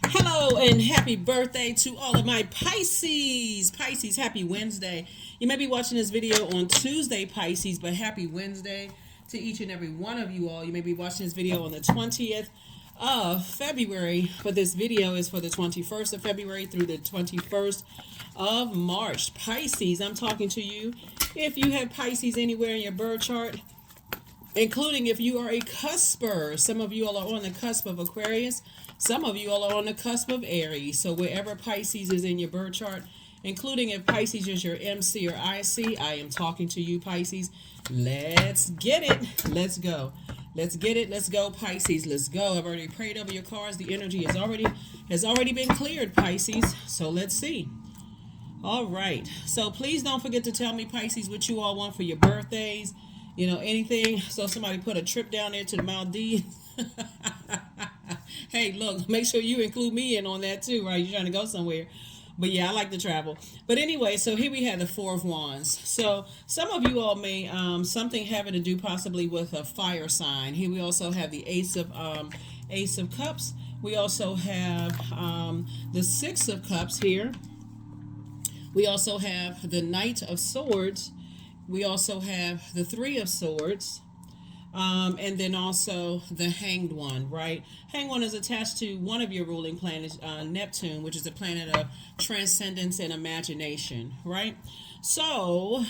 Hello and happy birthday to all of my Pisces. Pisces, happy Wednesday. You may be watching this video on Tuesday, Pisces, but happy Wednesday to each and every one of you all. You may be watching this video on the 20th of February, but this video is for the 21st of February through the 21st of March. Pisces, I'm talking to you. If you have Pisces anywhere in your birth chart, including if you are a cusper. Some of you all are on the cusp of Aquarius. Some of you all are on the cusp of Aries. So wherever Pisces is in your birth chart, including if Pisces is your MC or IC, I am talking to you, Pisces. Let's get it. Let's go. Let's get it. Let's go, Pisces. Let's go. I've already prayed over your cards. The energy has already been cleared, Pisces. So let's see. All right. So please don't forget to tell me, Pisces, what you all want for your birthdays. You know, anything. So somebody put a trip down there to the Maldives. Hey, look, make sure you include me in on that too, right? You're trying to go somewhere. But yeah, I like to travel. But anyway, so here we have the Four of Wands. So some of you all may something having to do possibly with a fire sign. Here we also have the Ace of Cups. We also have the Six of Cups here. We also have the Knight of Swords. We also have the Three of Swords. And then also the Hanged One, right? Hanged One is attached to one of your ruling planets, Neptune, which is the planet of transcendence and imagination, right? So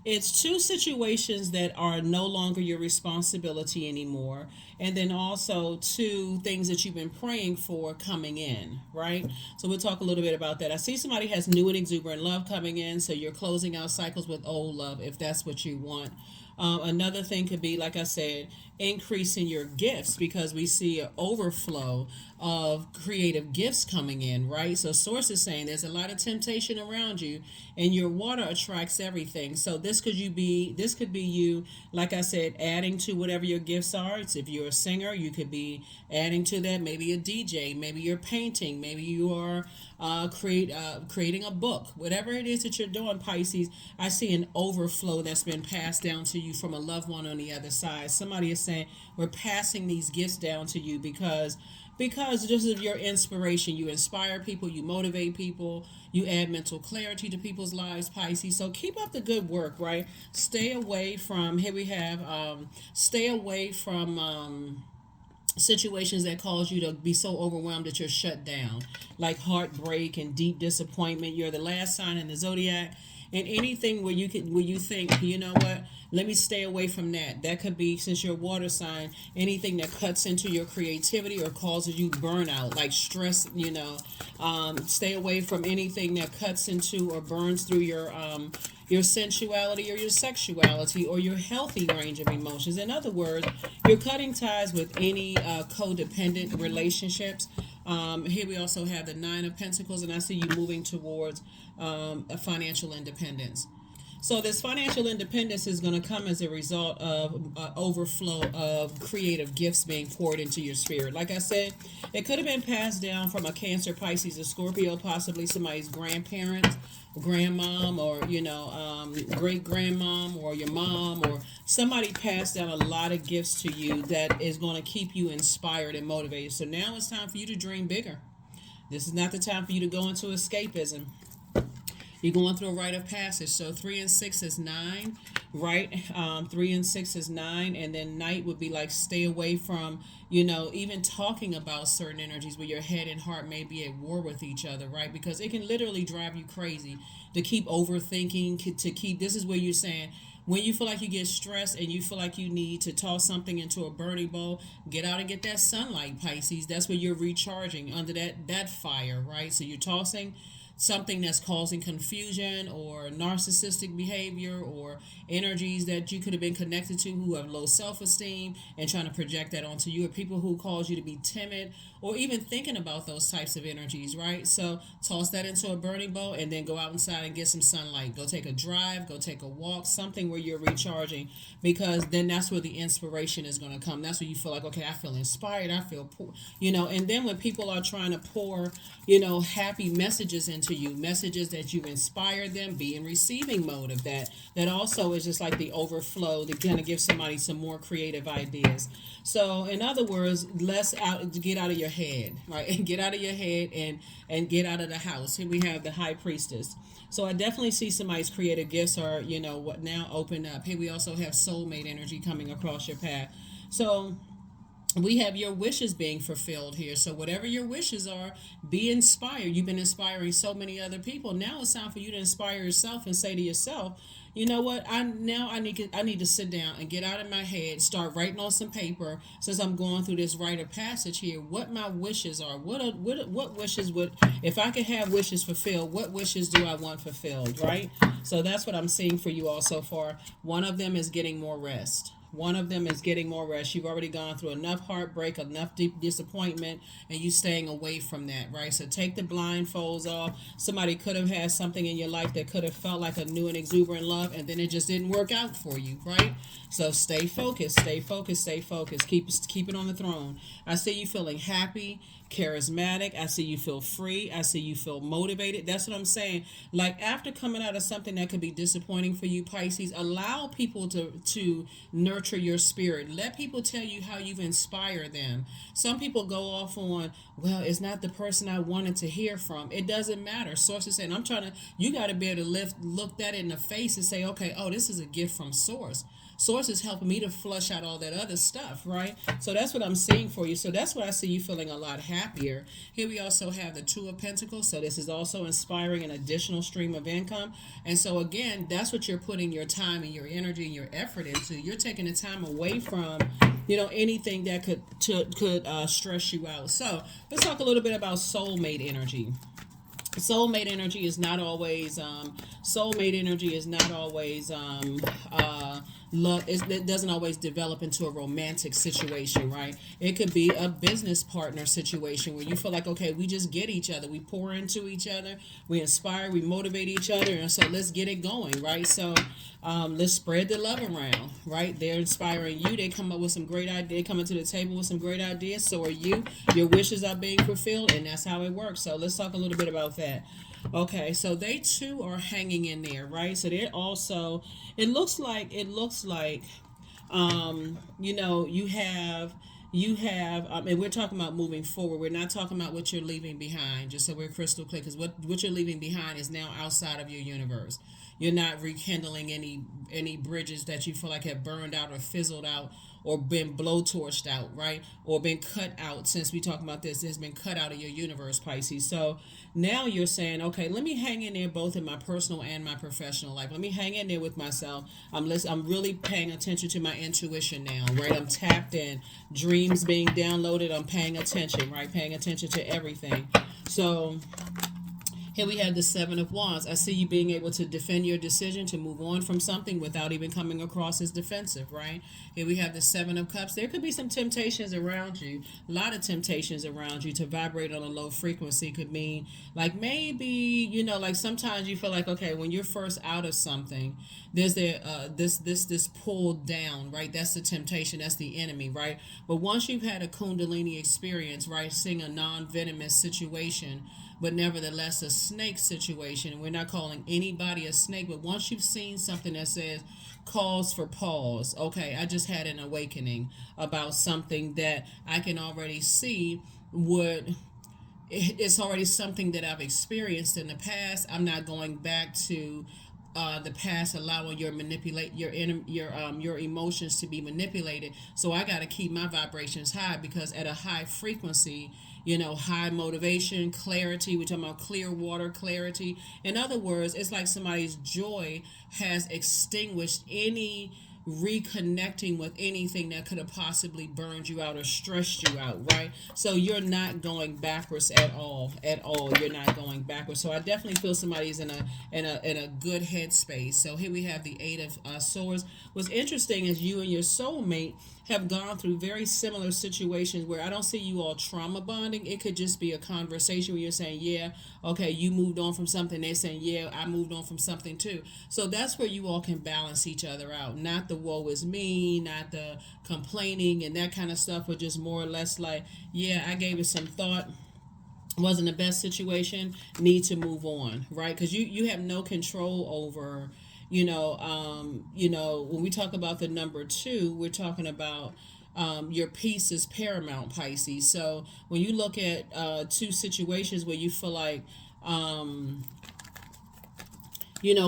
it's two situations that are no longer your responsibility anymore. And then also two things that you've been praying for coming in, right? So we'll talk a little bit about that. I see somebody has new and exuberant love coming in. So you're closing out cycles with old love if that's what you want. Another thing could be, like I said, increasing your gifts because we see an overflow of creative gifts coming in, right? So source is saying there's a lot of temptation around you and your water attracts everything. So this could be you, like I said, adding to whatever your gifts are. It's if you're a singer, you could be adding to that, maybe a DJ, maybe you're painting, maybe you are creating a book, whatever it is that you're doing, Pisces. I see an overflow that's been passed down to you from a loved one on the other side. Somebody is saying we're passing these gifts down to you because this is your inspiration. You inspire people, you motivate people, you add mental clarity to people's lives, Pisces. So keep up the good work, right? Stay away from, here we have, stay away from situations that cause you to be so overwhelmed that you're shut down, like heartbreak and deep disappointment. You're the last sign in the Zodiac. And anything where you think, you know what, let me stay away from that. That could be, since you're a water sign, anything that cuts into your creativity or causes you burnout, like stress. Stay away from anything that cuts into or burns through your sensuality or your sexuality or your healthy range of emotions. In other words, you're cutting ties with any codependent relationships. Here we also have the Nine of Pentacles, and I see you moving towards a financial independence. So this financial independence is going to come as a result of overflow of creative gifts being poured into your spirit. Like I said, it could have been passed down from a Cancer, Pisces, a Scorpio, possibly somebody's grandparents, grandmom, or great grandmom, or your mom, or somebody passed down a lot of gifts to you that is going to keep you inspired and motivated. So now it's time for you to dream bigger. This is not the time for you to go into escapism. You're going through a rite of passage. So 3 and 6 is 9, right? 3 and 6 is 9. And then night would be like stay away from, even talking about certain energies where your head and heart may be at war with each other, right? Because it can literally drive you crazy to keep overthinking, this is where you're saying, when you feel like you get stressed and you feel like you need to toss something into a burning bowl, get out and get that sunlight, Pisces. That's where you're recharging under that fire, right? So you're tossing something that's causing confusion or narcissistic behavior or energies that you could have been connected to who have low self-esteem and trying to project that onto you, or people who cause you to be timid or even thinking about those types of energies, right? So toss that into a burning bowl and then go out inside and get some sunlight. Go take a drive, go take a walk, something where you're recharging, because then that's where the inspiration is going to come. That's where you feel like, okay, I feel inspired, I feel, and then when people are trying to pour, happy messages into to you, messages that you inspire them, be in receiving mode of that. That also is just like the overflow to kind of give somebody some more creative ideas. So in other words, get out of your head, right? And get out of your head and get out of the house. Here we have the high priestess. So I definitely see somebody's creative gifts are, what now open up. Here we also have soulmate energy coming across your path. So we have your wishes being fulfilled here. So whatever your wishes are, be inspired. You've been inspiring so many other people. Now it's time for you to inspire yourself and say to yourself, you know what? I need to sit down and get out of my head, start writing on some paper. Since I'm going through this rite of passage here, what my wishes are. What wishes would, if I could have wishes fulfilled, what wishes do I want fulfilled, right? So that's what I'm seeing for you all so far. One of them is getting more rest. One of them is getting more rest. You've already gone through enough heartbreak, enough deep disappointment, and you staying away from that, right? So take the blindfolds off. Somebody could have had something in your life that could have felt like a new and exuberant love, and then it just didn't work out for you, right? So stay focused, stay focused, stay focused. Keep it on the throne. I see you feeling happy, charismatic. I see you feel free. I see you feel motivated. That's what I'm saying. Like after coming out of something that could be disappointing for you, Pisces, allow people to nurture your spirit. Let people tell you how you've inspired them. Some people go off on, well, it's not the person I wanted to hear from. It doesn't matter. Sources saying, you got to be able to look that in the face and say, okay, oh, this is a gift from Source. Source is helping me to flush out all that other stuff, right? So that's what I'm seeing for you. So that's what I see you feeling a lot happier. Here we also have the Two of Pentacles. So this is also inspiring an additional stream of income. And so again, that's what you're putting your time and your energy and your effort into. You're taking the time away from, anything that could stress you out. So let's talk a little bit about soulmate energy. Soulmate energy is not always love. It doesn't always develop into a romantic situation, right? It could be a business partner situation where you feel like, okay, we just get each other, we pour into each other, we inspire, we motivate each other, and so let's get it going, right? So let's spread the love around, right? They're inspiring you. They come up with some great ideas. They coming to the table with some great ideas. So are you. Your wishes are being fulfilled, and that's how it works. So let's talk a little bit about that. Okay, so they too are hanging in there, right? So they're also. It looks like. And we're talking about moving forward. We're not talking about what you're leaving behind, just so we're crystal clear, because what you're leaving behind is now outside of your universe. You're not rekindling any bridges that you feel like have burned out or fizzled out or been blowtorched out, right? Or been cut out. Since we talking about this, has been cut out of your universe, Pisces. So now you're saying, okay, let me hang in there both in my personal and my professional life. Let me hang in there with myself. I'm really paying attention to my intuition now, right? I'm tapped in. Dreams being downloaded. I'm paying attention, right? Paying attention to everything. So here we have the Seven of Wands. I see you being able to defend your decision to move on from something without even coming across as defensive, right? Here we have the Seven of Cups. There could be some temptations around you, a lot of temptations around you to vibrate on a low frequency. Could mean like maybe, like sometimes you feel like, okay, when you're first out of something, there's this pull down, right? That's the temptation. That's the enemy, right? But once you've had a Kundalini experience, right, seeing a non-venomous situation, but nevertheless a snake situation, and we're not calling anybody a snake, but once you've seen something that says calls for pause, okay, I just had an awakening about something that I can already see it's already something that I've experienced in the past. I'm not going back to the past, allowing your emotions to be manipulated. So I got to keep my vibrations high, because at a high frequency, high motivation, clarity. We're talking about clear water, clarity. In other words, it's like somebody's joy has extinguished any reconnecting with anything that could have possibly burned you out or stressed you out, right? So you're not going backwards at all. You're not going backwards. So I definitely feel somebody's in a good headspace. So here we have the Eight of Swords. What's interesting is you and your soulmate have gone through very similar situations where I don't see you all trauma bonding. It could just be a conversation where you're saying, yeah, okay, you moved on from something. They're saying, yeah, I moved on from something too. So that's where you all can balance each other out. Not the woe is me, not the complaining and that kind of stuff, but just more or less like, yeah, I gave it some thought. wasn't the best situation, need to move on, right? Because you have no control over, when we talk about the number two, we're talking about your peace is paramount, Pisces. So when you look at two situations where you feel like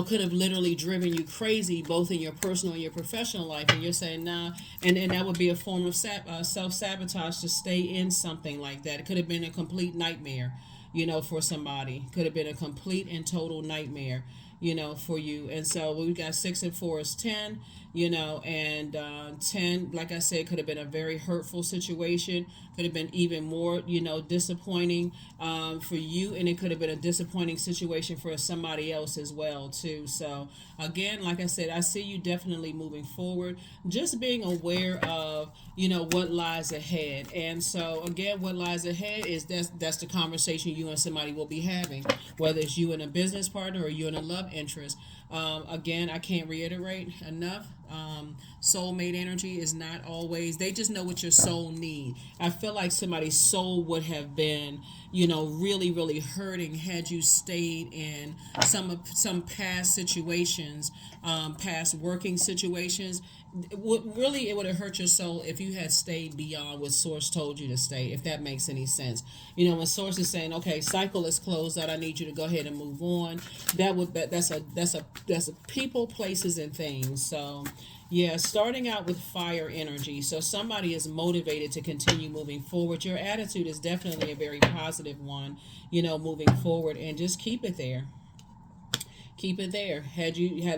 could have literally driven you crazy, both in your personal and your professional life, and you're saying nah, and that would be a form of self sabotage to stay in something like that. It could have been a complete nightmare, for somebody. Could have been a complete and total nightmare, for you. And so we got 6 and 4 is 10, and 10, like I said, could have been a very hurtful situation. Could have been even more, disappointing for you, and it could have been a disappointing situation for somebody else as well too. So again, like I said, I see you definitely moving forward, just being aware of what lies ahead. And so again, what lies ahead is that's the conversation you and somebody will be having, whether it's you and a business partner or you and a love interest. Again, I can't reiterate enough. Soulmate energy is not always, they just know what your soul need. I feel like somebody's soul would have been, really, really hurting had you stayed in some past situations, past working situations. It would have hurt your soul if you had stayed beyond what source told you to stay, if that makes any sense. When source is saying, okay, cycle is closed out, I need you to go ahead and move on, that's a people, places, and things. So yeah, starting out with fire energy. So somebody is motivated to continue moving forward. Your attitude is definitely a very positive one, moving forward, and just keep it there. Keep it there.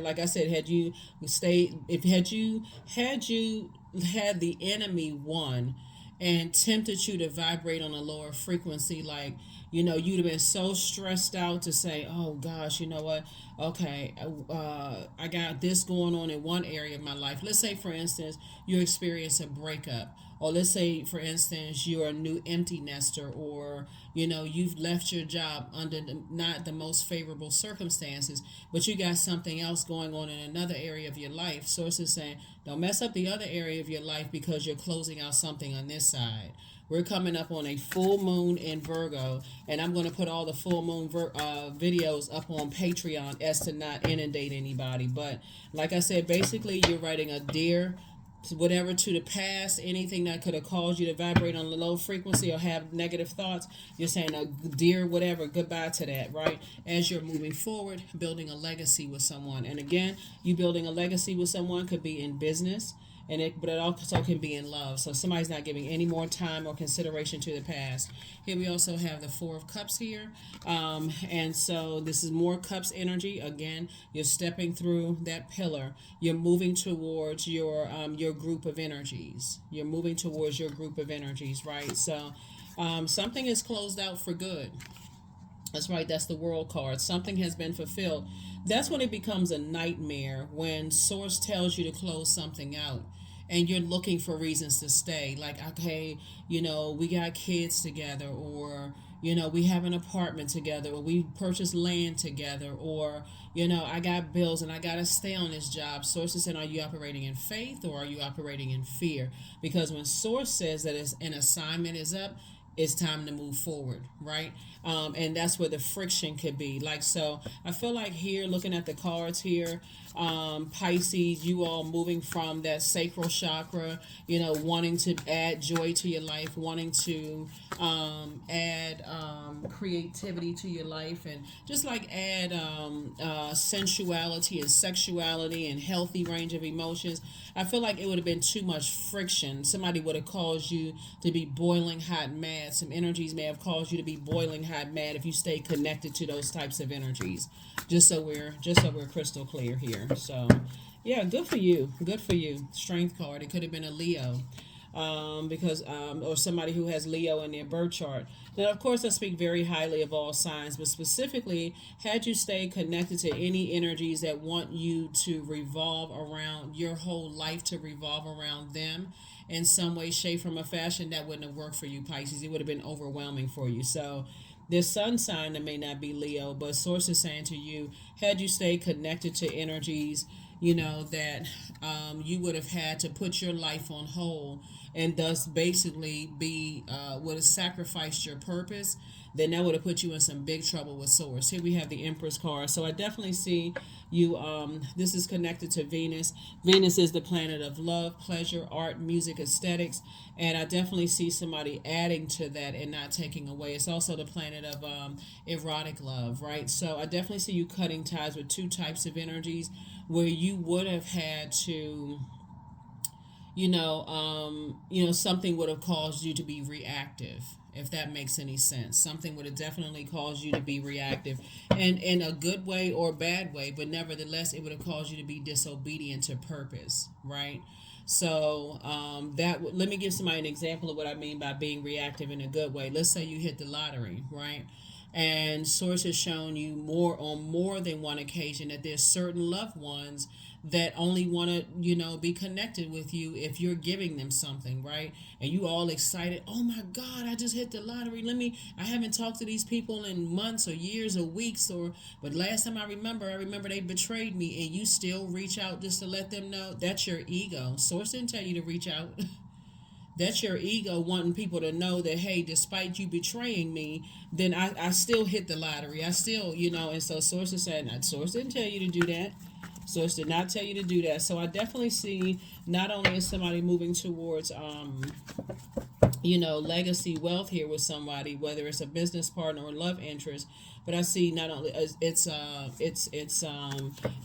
Like I said, had you stayed, if had you had the enemy won and tempted you to vibrate on a lower frequency, like, you'd have been so stressed out to say, oh gosh, you know what, okay, I got this going on in one area of my life. Let's say, for instance, you experience a breakup, or let's say, for instance, you're a new empty nester, or you've left your job under not the most favorable circumstances, but you got something else going on in another area of your life. Sources saying, don't mess up the other area of your life because you're closing out something on this side. We're coming up on a full moon in Virgo, and I'm going to put all the full moon videos up on Patreon as to not inundate anybody. But like I said, basically, you're writing a dear whatever to the past, anything that could have caused you to vibrate on a low frequency or have negative thoughts. You're saying a dear whatever, goodbye to that, right? As you're moving forward, building a legacy with someone. And again, you building a legacy with someone could be in business, but it also can be in love. So somebody's not giving any more time or consideration to the past. Here we also have the Four of Cups here, and so this is more Cups energy. Again, you're stepping through that pillar. You're moving towards your group of energies. You're moving towards your group of energies, right? So something is closed out for good. That's right. That's the World card. Something has been fulfilled. That's when it becomes a nightmare, when source tells you to close something out and you're looking for reasons to stay. Like, okay, we got kids together, or, we have an apartment together, or we purchased land together, or, I got bills and I got to stay on this job. Source is saying, are you operating in faith or are you operating in fear? Because when source says that an assignment is up, it's time to move forward, right? And that's where the friction could be. Like, so I feel like here, looking at the cards here, Pisces, you all moving from that sacral chakra, wanting to add joy to your life, wanting to add creativity to your life, and just like add sensuality and sexuality and healthy range of emotions. I feel like it would have been too much friction. Somebody would have caused you to be boiling hot mad. Some energies may have caused you to be boiling hot mad if you stay connected to those types of energies. Just so we're crystal clear here. So yeah, good for you. Good for you. Strength card. It could have been a Leo. Because or somebody who has Leo in their birth chart. Now, of course, I speak very highly of all signs, but specifically, had you stayed connected to any energies that want you to revolve around your whole life, to revolve around them in some way, shape, form, or fashion, that wouldn't have worked for you, Pisces. It would have been overwhelming for you. So this sun sign that may not be Leo, but source is saying to you, had you stayed connected to energies, that you would have had to put your life on hold and thus basically be would have sacrificed your purpose, then that would have put you in some big trouble with Source. Here we have the Empress card. So I definitely see you. This is connected to Venus. Venus is the planet of love, pleasure, art, music, aesthetics, and I definitely see somebody adding to that and not taking away. It's also the planet of erotic love, right? So I definitely see you cutting ties with two types of energies where you would have had to, something would have caused you to be reactive, if that makes any sense. Something would have definitely caused you to be reactive, and in a good way or bad way, but nevertheless, it would have caused you to be disobedient to purpose, right? So let me give somebody an example of what I mean by being reactive in a good way. Let's say you hit the lottery, right? And source has shown you more than one occasion that there's certain loved ones that only want to be connected with you if you're giving them something, right? And you all excited, oh my god, I just hit the lottery, I haven't talked to these people in months or years or weeks, but last time I remember they betrayed me, and you still reach out just to let them know. That's your ego. Source didn't tell you to reach out. That's your ego wanting people to know that, hey, despite you betraying me, then I still hit the lottery. I still, and so Source is saying, Source didn't tell you to do that. Source did not tell you to do that. So I definitely see not only is somebody moving towards, legacy wealth here with somebody, whether it's a business partner or love interest, but I see not only it's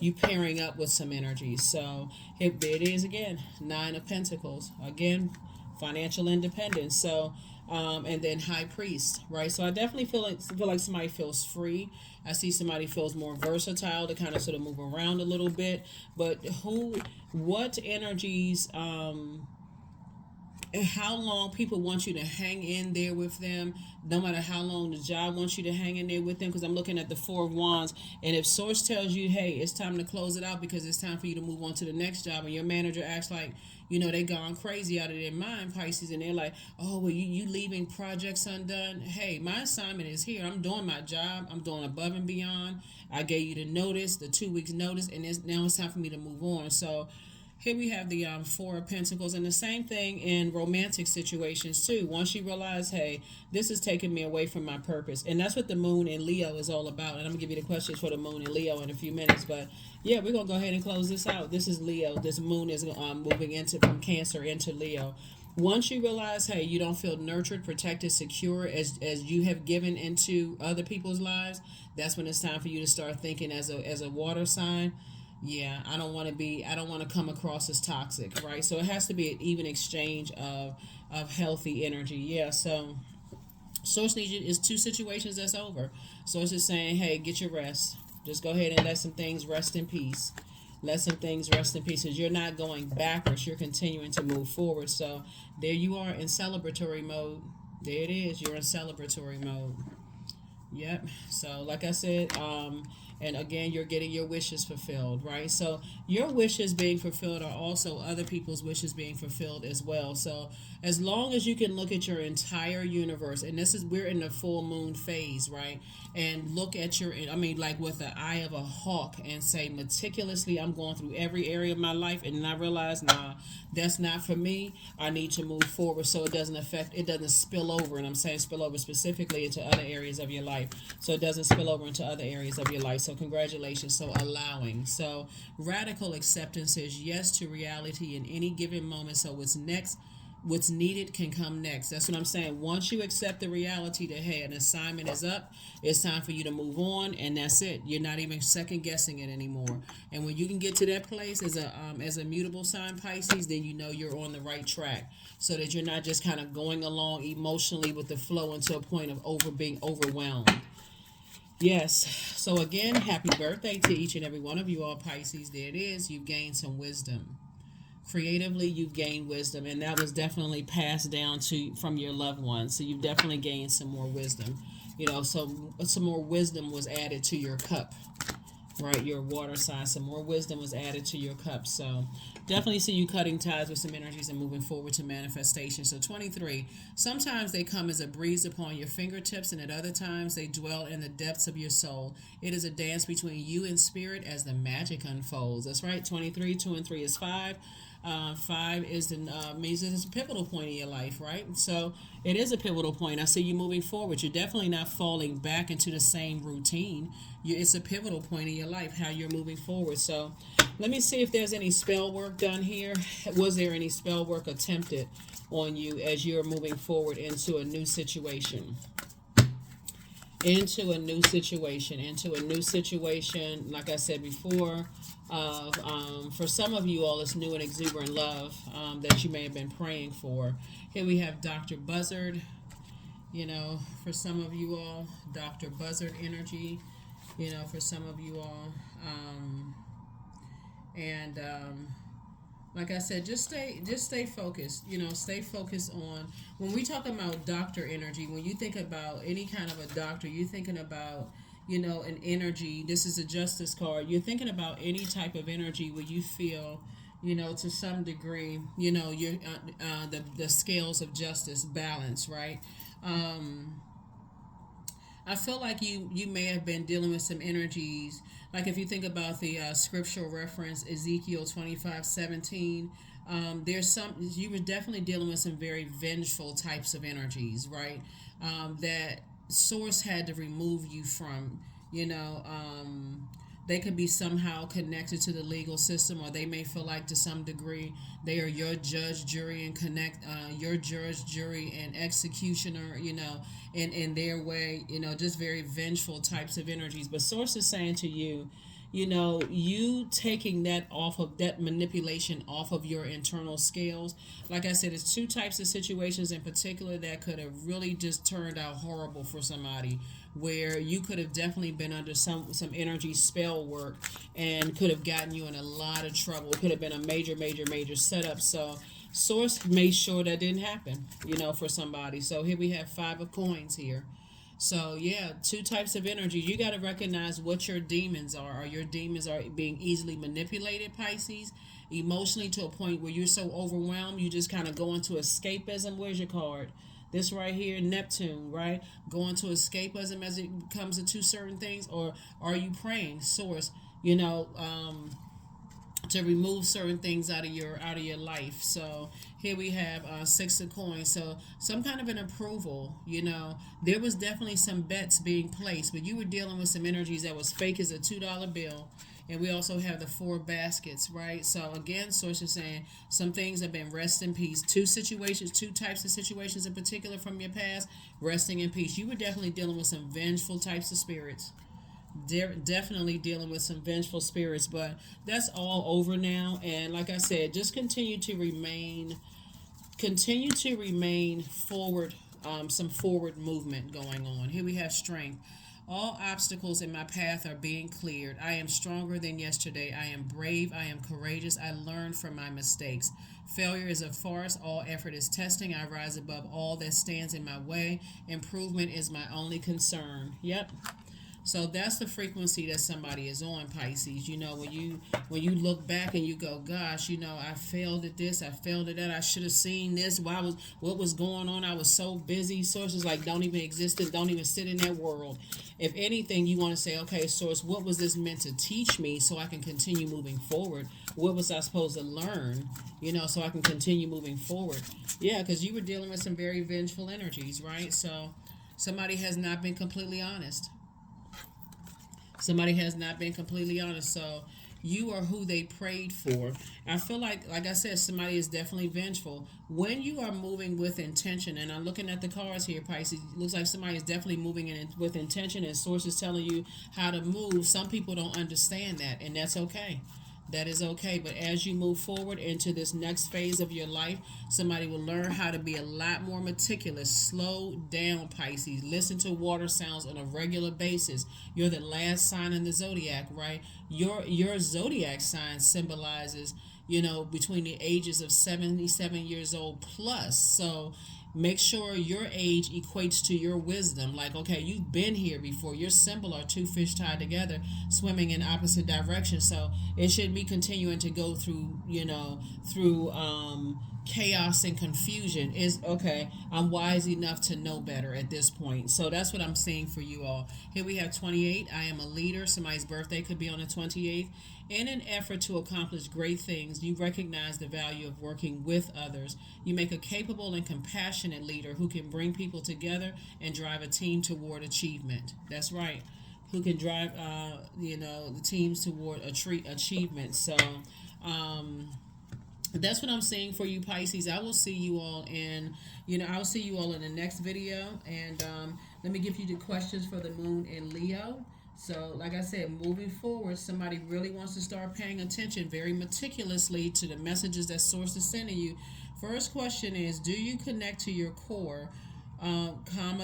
you pairing up with some energy. So here there it is again, 9 of Pentacles again. Financial independence. So, and then High Priest, right? So I definitely feel like somebody feels free. I see somebody feels more versatile to kind of sort of move around a little bit. But what energies, how long people want you to hang in there with them, no matter how long the job wants you to hang in there with them. Because I'm looking at the 4 of Wands, and if Source tells you, hey, it's time to close it out because it's time for you to move on to the next job, and your manager acts like, they gone crazy out of their mind, Pisces, and they're like, oh, well, you leaving projects undone. Hey, my assignment is here. I'm doing my job. I'm doing above and beyond. I gave you the notice, the 2 weeks notice, and now it's time for me to move on. So here we have the 4 of Pentacles, and the same thing in romantic situations too. Once you realize, hey, this is taking me away from my purpose, and that's what the Moon in Leo is all about. And I'm gonna give you the questions for the Moon in Leo in a few minutes, but yeah, we're gonna go ahead and close this out. This is Leo. This Moon is moving into from Cancer into Leo. Once you realize, hey, you don't feel nurtured, protected, secure as you have given into other people's lives, that's when it's time for you to start thinking as a water sign. Yeah, I don't want to come across as toxic, right? So it has to be an even exchange of healthy energy. Yeah, so Source needs you is 2 situations that's over. Source is saying, hey, get your rest. Just go ahead and let some things rest in peace. Let some things rest in peace, because you're not going backwards. You're continuing to move forward. So there you are in celebratory mode. There it is. You're in celebratory mode. Yep. So, like I said, and again, you're getting your wishes fulfilled, right? So, your wishes being fulfilled are also other people's wishes being fulfilled as well. So, as long as you can look at your entire universe, and we're in the full moon phase, right? And look at like with the eye of a hawk, and say meticulously, I'm going through every area of my life, and then I realize, nah, that's not for me. I need to move forward so it doesn't spill over. And I'm saying spill over specifically into other areas of your life, so it doesn't spill over into other areas of your life. So congratulations. So allowing. So radical acceptance is yes to reality in any given moment. So what's needed can come next. That's what I'm saying. Once you accept the reality that, hey, an assignment is up, it's time for you to move on, and that's it. You're not even second guessing it anymore. And when you can get to that place as a mutable sign, Pisces, then you know you're on the right track, so that you're not just kind of going along emotionally with the flow until a point of being overwhelmed. Yes. So again, happy birthday to each and every one of you all, Pisces. There it is. You've gained some wisdom. Creatively, you've gained wisdom, and that was definitely passed down from your loved ones. So you've definitely gained some more wisdom. So some more wisdom was added to your cup, right? Your water sign. Some more wisdom was added to your cup. So definitely see you cutting ties with some energies and moving forward to manifestation. So 23, sometimes they come as a breeze upon your fingertips, and at other times they dwell in the depths of your soul. It is a dance between you and spirit as the magic unfolds. That's right. 23, 2 and 3 is 5. Five is the means it's a pivotal point in your life, right? So it is a pivotal point. I see you moving forward. You're definitely not falling back into the same routine. It's a pivotal point in your life how you're moving forward. So let me see if there's any spell work done here. Was there any spell work attempted on you as you're moving forward into a new situation? Into a new situation, like I said before, of for some of you all, it's new and exuberant love that you may have been praying for. Here we have Dr. Buzzard. For some of you all, Dr. Buzzard energy. For some of you all, and like I said, just stay focused. Stay focused on, when we talk about doctor energy, when you think about any kind of a doctor, you're thinking about, an energy. This is a justice card. You're thinking about any type of energy where you feel, to some degree, you're the scales of justice balance, right? I feel like you may have been dealing with some energies. Like if you think about the scriptural reference, Ezekiel 25:17, there's some, you were definitely dealing with some very vengeful types of energies, right? That source had to remove you from. They could be somehow connected to the legal system, or they may feel like to some degree they are your judge, jury, and your judge, jury, and executioner. In their way, just very vengeful types of energies. But source is saying to you, you taking that manipulation off of your internal scales. Like I said, it's two types of situations in particular that could have really just turned out horrible for somebody, where you could have definitely been under some energy spell work and could have gotten you in a lot of trouble. It could have been a major setup. So source made sure that didn't happen, for somebody. So here we have Five of Coins here. So yeah, two types of energy. You got to recognize what your demons are. Or your demons are being easily manipulated, Pisces, emotionally, to a point where you're so overwhelmed you just kind of go into escapism. Where's your card? This right here, Neptune, right? Go into escapism as it comes to certain things. Or are you praying, source, to remove certain things out of your life? So here we have Six of Coins. So some kind of an approval. There was definitely some bets being placed, but you were dealing with some energies that was fake as a $2 bill. And we also have the Four Baskets, right? So again, source is saying some things have been rest in peace. Two types of situations in particular from your past, resting in peace. You were definitely dealing with some vengeful types of spirits. Definitely dealing with some vengeful spirits, but that's all over now. And like I said, just continue to remain forward. Some forward movement going on. Here we have Strength. All obstacles in my path are being cleared. I am stronger than yesterday. I am brave. I am courageous. I learn from my mistakes. Failure is a farce. All effort is testing. I rise above all that stands in my way. Improvement is my only concern. Yep. So that's the frequency that somebody is on, Pisces. When you look back and you go, gosh, I failed at this, I failed at that, I should have seen this. What was going on? I was so busy. Sources like don't even exist, don't even sit in that world. If anything, you want to say, okay, source, what was this meant to teach me so I can continue moving forward? What was I supposed to learn, so I can continue moving forward? Yeah, because you were dealing with some very vengeful energies, right? So somebody has not been completely honest. Somebody has not been completely honest. So you are who they prayed for. I feel like I said, somebody is definitely vengeful. When you are moving with intention, and I'm looking at the cards here, Pisces, it looks like somebody is definitely moving with intention, and source is telling you how to move. Some people don't understand that, and that's okay. That is okay. But as you move forward into this next phase of your life, somebody will learn how to be a lot more meticulous. Slow down, Pisces. Listen to water sounds on a regular basis. You're the last sign in the zodiac, right? Your zodiac sign symbolizes, between the ages of 77 years old plus. So make sure your age equates to your wisdom. Like, okay, you've been here before. Your symbol are two fish tied together, swimming in opposite directions. So it shouldn't be continuing to go through, chaos and confusion. Is okay, I'm wise enough to know better at this point. So that's what I'm seeing for you all. Here we have 28. I am a leader. Somebody's birthday could be on the 28th. In an effort to accomplish great things, you recognize the value of working with others. You make a capable and compassionate leader who can bring people together and drive a team toward achievement. That's right. Who can drive, the teams toward achievement. So, um, that's what I'm saying for you, Pisces. I will see you all in, I'll see you all in the next video. And let me give you the questions for the moon in Leo. So, like I said, moving forward, somebody really wants to start paying attention very meticulously to the messages that Source is sending you. First question is, do you connect to your core,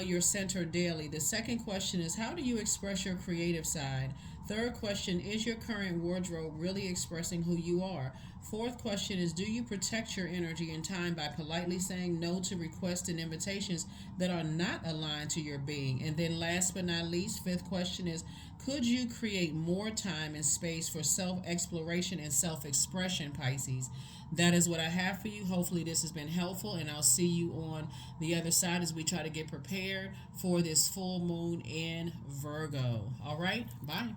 your center daily? The second question is, how do you express your creative side? Third question, is your current wardrobe really expressing who you are? Fourth question is, do you protect your energy and time by politely saying no to requests and invitations that are not aligned to your being? And then last but not least, fifth question is, could you create more time and space for self-exploration and self-expression, Pisces? That is what I have for you. Hopefully this has been helpful, and I'll see you on the other side as we try to get prepared for this full moon in Virgo. All right, bye.